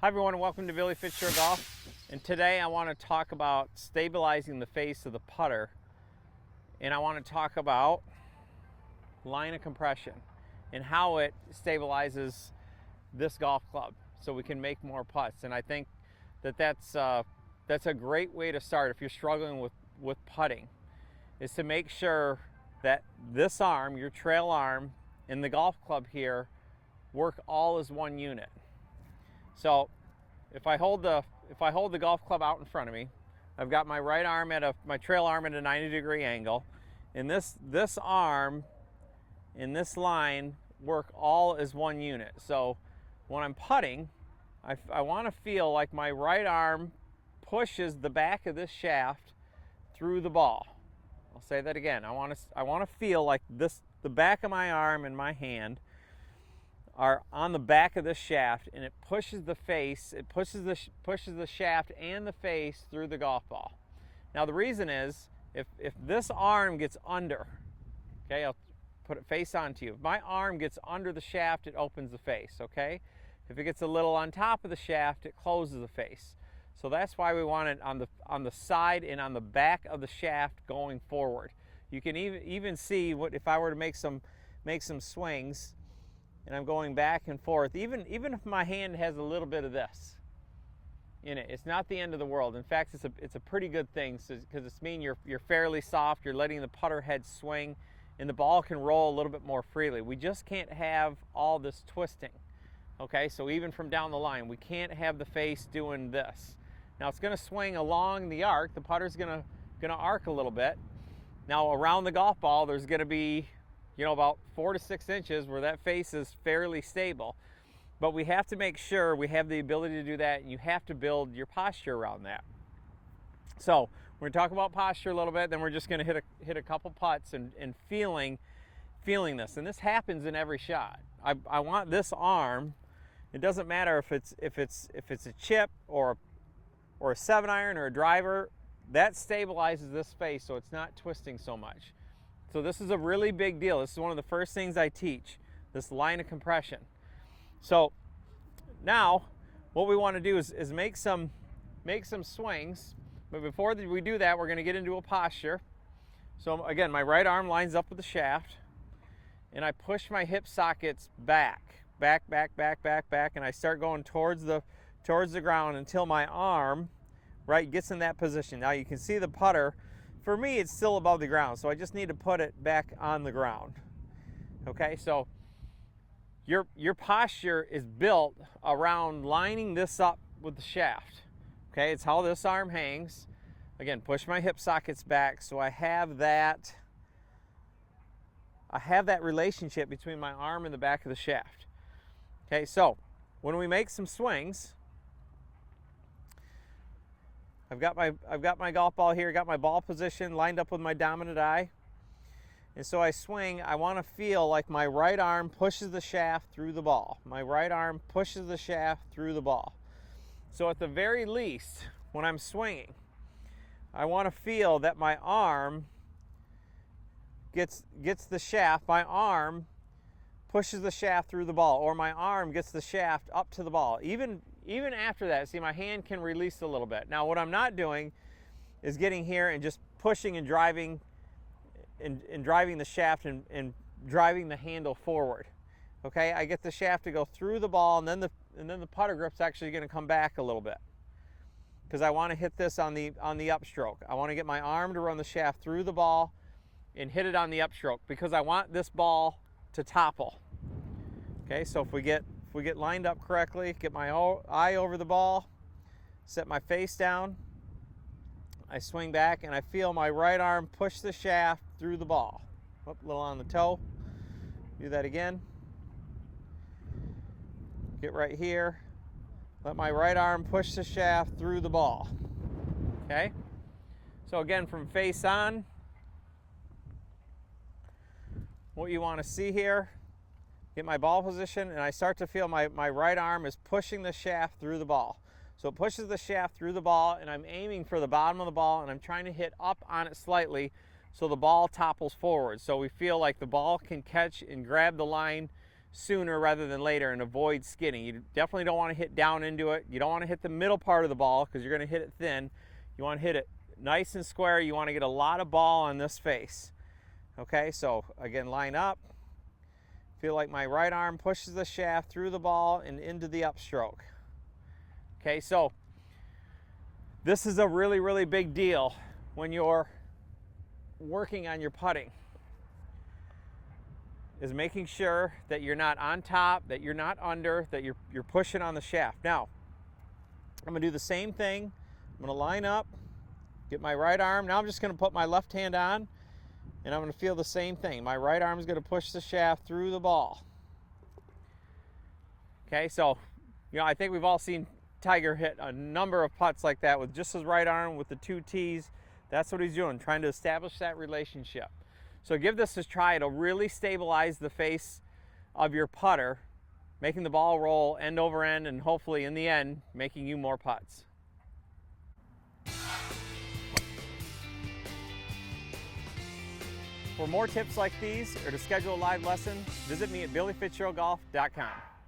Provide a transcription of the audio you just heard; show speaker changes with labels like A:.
A: Hi everyone and welcome to Billy Fitzgerald Golf. And today I want to talk about stabilizing the face of the putter. And I want to talk about line of compression and how it stabilizes this golf club so we can make more putts. And I think that that's a great way to start if you're struggling with putting, is to make sure that this arm, your trail arm, and the golf club here work all as one unit. So if I hold the golf club out in front of me, I've got my right arm my trail arm at a 90-degree angle, and this arm and this line work all as one unit. So when I'm putting, I want to feel like my right arm pushes the back of this shaft through the ball. I'll say that again. I want to feel like the back of my arm and my hand are on the back of the shaft, and it pushes the face, it pushes the shaft and the face through the golf ball. Now the reason is, if this arm gets under, okay, I'll put it face onto you. If my arm gets under the shaft, it opens the face, okay? If it gets a little on top of the shaft, it closes the face. So that's why we want it on the side and on the back of the shaft going forward. You can even see what if I were to make some swings, and I'm going back and forth, even if my hand has a little bit of this in it, it's not the end of the world. In fact, it's a pretty good thing, because it's mean you're fairly soft, you're letting the putter head swing, and the ball can roll a little bit more freely. We just can't have all this twisting, okay? So even from down the line, we can't have the face doing this. Now it's going to swing along the arc. The putter's going to arc a little bit. Now around the golf ball, there's going to be, about 4 to 6 inches where that face is fairly stable. But we have to make sure we have the ability to do that, and you have to build your posture around that. So we're going to talk about posture a little bit, then we're just going to hit a couple putts and feeling this. And this happens in every shot. I want this arm, it doesn't matter if it's a chip or a 7-iron or a driver, that stabilizes this face so it's not twisting so much. So this is a really big deal. This is one of the first things I teach, this line of compression. So now what we want to do is make some swings. But before we do that, we're going to get into a posture. So again, my right arm lines up with the shaft, and I push my hip sockets back, and I start going towards the ground until my arm gets in that position. Now you can see the putter. For me, it's still above the ground, so I just need to put it back on the ground. Okay, so your posture is built around lining this up with the shaft. Okay, it's how this arm hangs. Again, push my hip sockets back so I have that relationship between my arm and the back of the shaft. Okay, so when we make some swings, I've got my golf ball here, got my ball position lined up with my dominant eye. And so I swing, I want to feel like my right arm pushes the shaft through the ball. My right arm pushes the shaft through the ball. So at the very least, when I'm swinging, I want to feel that my arm gets the shaft, my arm pushes the shaft through the ball, or my arm gets the shaft up to the ball. Even after that, see, my hand can release a little bit. Now what I'm not doing is getting here and just pushing and driving the shaft and driving the handle forward. Okay, I get the shaft to go through the ball, and then the putter grip's actually going to come back a little bit, because I want to hit this on the upstroke. I want to get my arm to run the shaft through the ball and hit it on the upstroke, because I want this ball to topple. Okay, so if we get lined up correctly, get my eye over the ball, set my face down, I swing back, and I feel my right arm push the shaft through the ball. A little on the toe. Do that again. Get right here. Let my right arm push the shaft through the ball. Okay? So again, from face on, what you want to see here, get my ball position, and I start to feel my right arm is pushing the shaft through the ball. So it pushes the shaft through the ball, and I'm aiming for the bottom of the ball, and I'm trying to hit up on it slightly so the ball topples forward. So we feel like the ball can catch and grab the line sooner rather than later and avoid skidding. You definitely don't want to hit down into it. You don't want to hit the middle part of the ball because you're going to hit it thin. You want to hit it nice and square. You want to get a lot of ball on this face. Okay, so again, line up. Feel like my right arm pushes the shaft through the ball and into the upstroke. Okay, so this is a really, really big deal when you're working on your putting, is making sure that you're not on top, that you're not under, that you're pushing on the shaft. Now, I'm gonna do the same thing. I'm gonna line up, get my right arm. Now I'm just gonna put my left hand on, and I'm gonna feel the same thing. My right arm is gonna push the shaft through the ball. Okay, so, I think we've all seen Tiger hit a number of putts like that with just his right arm with the 2 T's. That's what he's doing, trying to establish that relationship. So give this a try. It'll really stabilize the face of your putter, making the ball roll end over end, and hopefully in the end, making you more putts. For more tips like these or to schedule a live lesson, visit me at BillyFitzgeraldGolf.com.